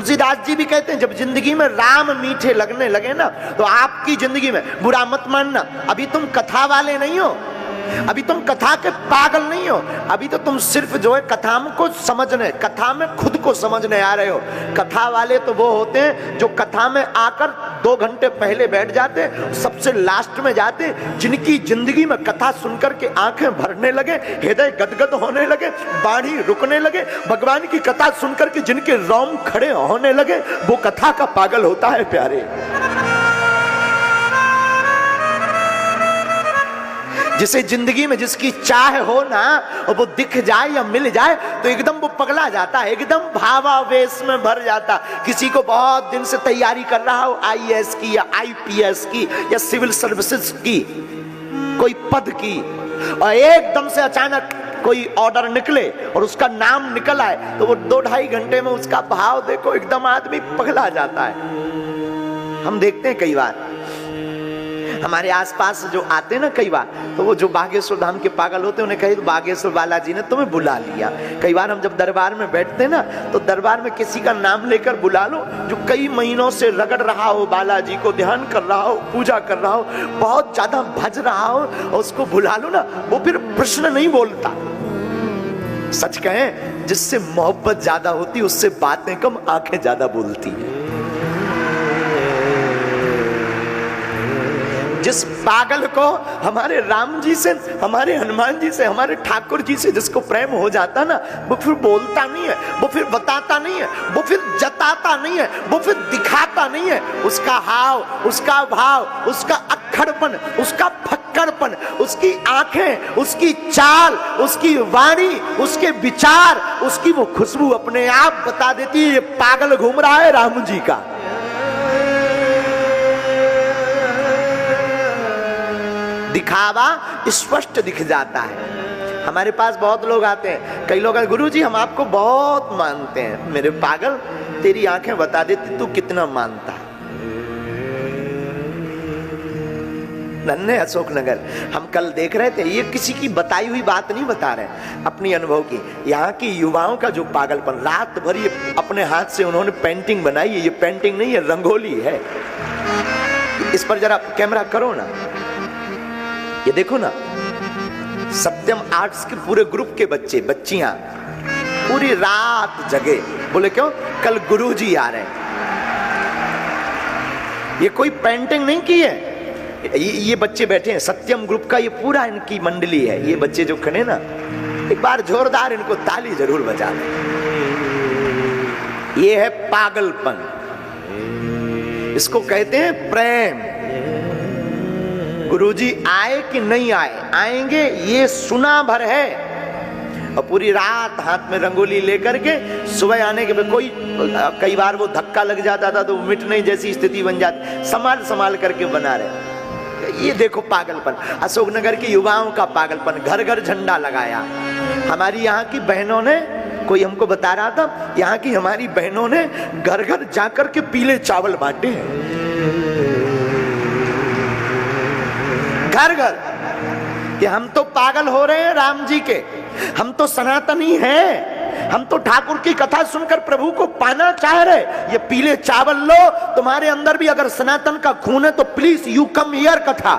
तुलसीदास जी भी कहते हैं जब जिंदगी में राम मीठे लगने लगे ना तो आपकी जिंदगी में, बुरा मत मानना, अभी तुम कथा वाले नहीं हो, अभी तुम कथा के पागल नहीं हो, अभी तो तुम सिर्फ जो है कथा को समझने, कथा में खुद को समझने आ रहे हो। कथा वाले तो वो होते हैं जो कथा में आकर 2 घंटे पहले बैठ जाते, सबसे लास्ट में जाते, जिनकी जिंदगी में कथा सुनकर के आंखें भरने लगे, हृदय गदगद होने लगे, वाणी रुकने लगे, भगवान की कथा सुनकर के जिनके रोम खड़े होने लगे, वो कथा का पागल होता है प्यारे। जिसे जिंदगी में जिसकी चाह हो ना और वो दिख जाए या मिल जाए तो एकदम वो पगला जाता है, एकदम भावावेश में भर जाता। किसी को बहुत दिन से तैयारी कर रहा हो आईएएस की या आईपीएस की या सिविल सर्विसेज की, कोई पद की, और एकदम से अचानक कोई ऑर्डर निकले और उसका नाम निकल आए तो वो 2-2.5 घंटे में उसका भाव देखो, एकदम आदमी पगला जाता है। हम देखते हैं कई बार हमारे आसपास जो आते हैं ना, कई बार तो वो जो बागेश्वर धाम के पागल होते हैं उन्हें कहे तो बागेश्वर बालाजी ने तुम्हें बुला लिया। कई बार हम जब दरबार में बैठते हैं ना तो दरबार में किसी का नाम लेकर बुला लो जो कई महीनों से रगड़ रहा हो, बालाजी को ध्यान कर रहा हो, पूजा कर रहा हो, बहुत ज्यादा भज रहा हो, और उसको बुला लो ना, वो फिर प्रश्न नहीं बोलता। सच कहें, जिससे मोहब्बत ज्यादा होती उससे बातें कम, आंखें ज्यादा बोलती है। जिस पागल को हमारे राम जी से, हमारे हनुमान जी से, हमारे ठाकुर जी से जिसको प्रेम हो जाता ना, वो फिर बोलता नहीं है, वो फिर बताता नहीं है, वो फिर जताता नहीं है, वो फिर दिखाता नहीं है। उसका हाव, उसका भाव, उसका अक्खड़पन, उसका फक्कड़पन, उसकी आंखें, उसकी चाल, उसकी वाणी, उसके विचार, उसकी वो खुशबू अपने आप बता देती है ये पागल घूम रहा है राम जी का। दिखावा स्पष्ट दिख जाता है। हमारे पास बहुत लोग आते हैं, कई लोग गुरुजी हम आपको बहुत मानते हैं। मेरे पागल, तेरी आंखें बता देती तू कितना मानता है। नन्हे अशोकनगर हम कल देख रहे थे, ये किसी की बताई हुई बात नहीं बता रहे, अपनी अनुभव की। यहाँ की युवाओं का जो पागलपन, रात भर ये अपने हाथ से उन्होंने पेंटिंग बनाई है। ये पेंटिंग नहीं है, रंगोली है। इस पर जरा कैमरा करो ना, ये देखो ना, सत्यम आर्ट्स के पूरे ग्रुप के बच्चे बच्चियां पूरी रात जगे। बोले क्यों? कल गुरुजी आ रहे हैं। ये कोई पेंटिंग नहीं की है, ये बच्चे बैठे हैं, सत्यम ग्रुप का ये पूरा इनकी मंडली है। ये बच्चे जो खड़े ना, एक बार जोरदार इनको ताली जरूर बजा दें। ये है पागलपन, इसको कहते हैं प्रेम। गुरुजी आए कि नहीं आए, आएंगे ये सुना भर है। और पूरी रात हाथ में रंगोली लेकर के सुबह आने के बाद कोई, कई बार वो धक्का लग जाता था तो मिटने जैसी स्थिति बन जाती, संभाल संभाल करके बना रहे। ये देखो पागलपन, अशोकनगर के युवाओं का पागलपन। घर घर झंडा लगाया। हमारी यहाँ की बहनों ने, कोई हमको बता रहा था, यहाँ की हमारी बहनों ने घर घर जाकर के पीले चावल बांटे हैं, घर घर, कि हम तो पागल हो रहे हैं राम जी के, हम तो सनातनी हैं, हम तो ठाकुर की कथा सुनकर प्रभु को पाना चाह रहे। ये पीले चावल लो, तुम्हारे अंदर भी अगर सनातन का खून है तो प्लीज यू कम हियर कथा,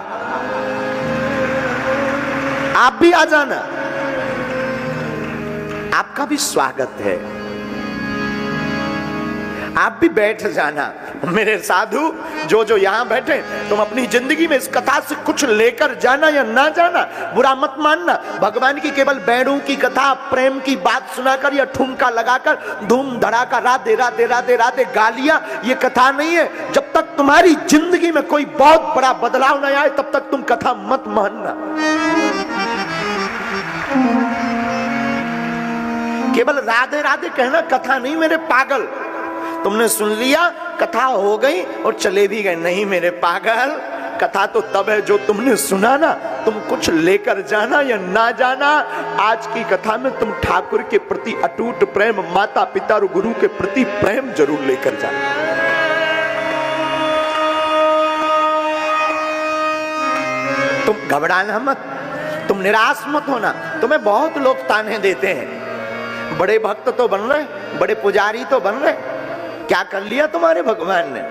आप भी आ जाना, आपका भी स्वागत है, आप भी बैठ जाना। मेरे साधु जो जो यहां बैठे, तुम अपनी जिंदगी में इस कथा से कुछ लेकर जाना या ना जाना, बुरा मत मानना। भगवान की केवल बैरों की कथा, प्रेम की बात सुनाकर या ठुमका लगाकर धूम धड़ाका राधे राधे राधे राधे गालियां, ये कथा नहीं है। जब तक तुम्हारी जिंदगी में कोई बहुत बड़ा बदलाव नहीं आए तब तक तुम कथा मत मानना। केवल राधे राधे कहना कथा नहीं मेरे पागल। तुमने सुन लिया, कथा हो गई और चले भी गए। नहीं मेरे पागल, कथा तो तब है जो तुमने सुना ना, तुम कुछ लेकर जाना या ना जाना। आज की कथा में तुम ठाकुर के प्रति अटूट प्रेम, माता पिता और गुरु के प्रति प्रेम जरूर लेकर जाना। तुम घबराना मत, तुम निराश मत होना। तुम्हें बहुत लोग ताने देते हैं, बड़े भक्त तो बन रहे, बड़े पुजारी तो बन रहे, क्या कर लिया तुम्हारे भगवान ने?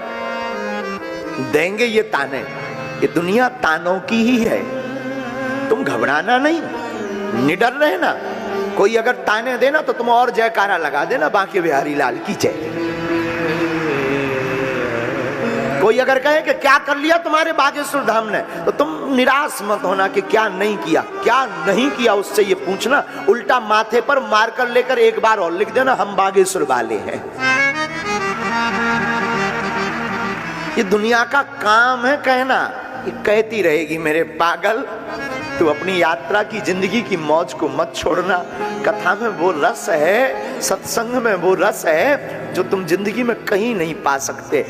देंगे ये ताने, ये दुनिया तानों की ही है। तुम घबराना नहीं, निडर रहना। कोई अगर ताने देना तो तुम और जयकारा लगा देना, बांके बिहारी लाल की जय। कोई अगर कहे कि क्या कर लिया तुम्हारे बागेश्वर धाम ने, तो तुम निराश मत होना कि क्या नहीं किया। क्या नहीं किया उससे ये पूछना, उल्टा माथे पर मार कर लेकर एक बार और लिख देना, हम बागेश्वर वाले हैं। ये दुनिया का काम है कहना, ये कहती रहेगी मेरे पागल, तू अपनी यात्रा की, जिंदगी की मौज को मत छोड़ना। कथा में वो रस है, सत्संग में वो रस है जो तुम जिंदगी में कहीं नहीं पा सकते।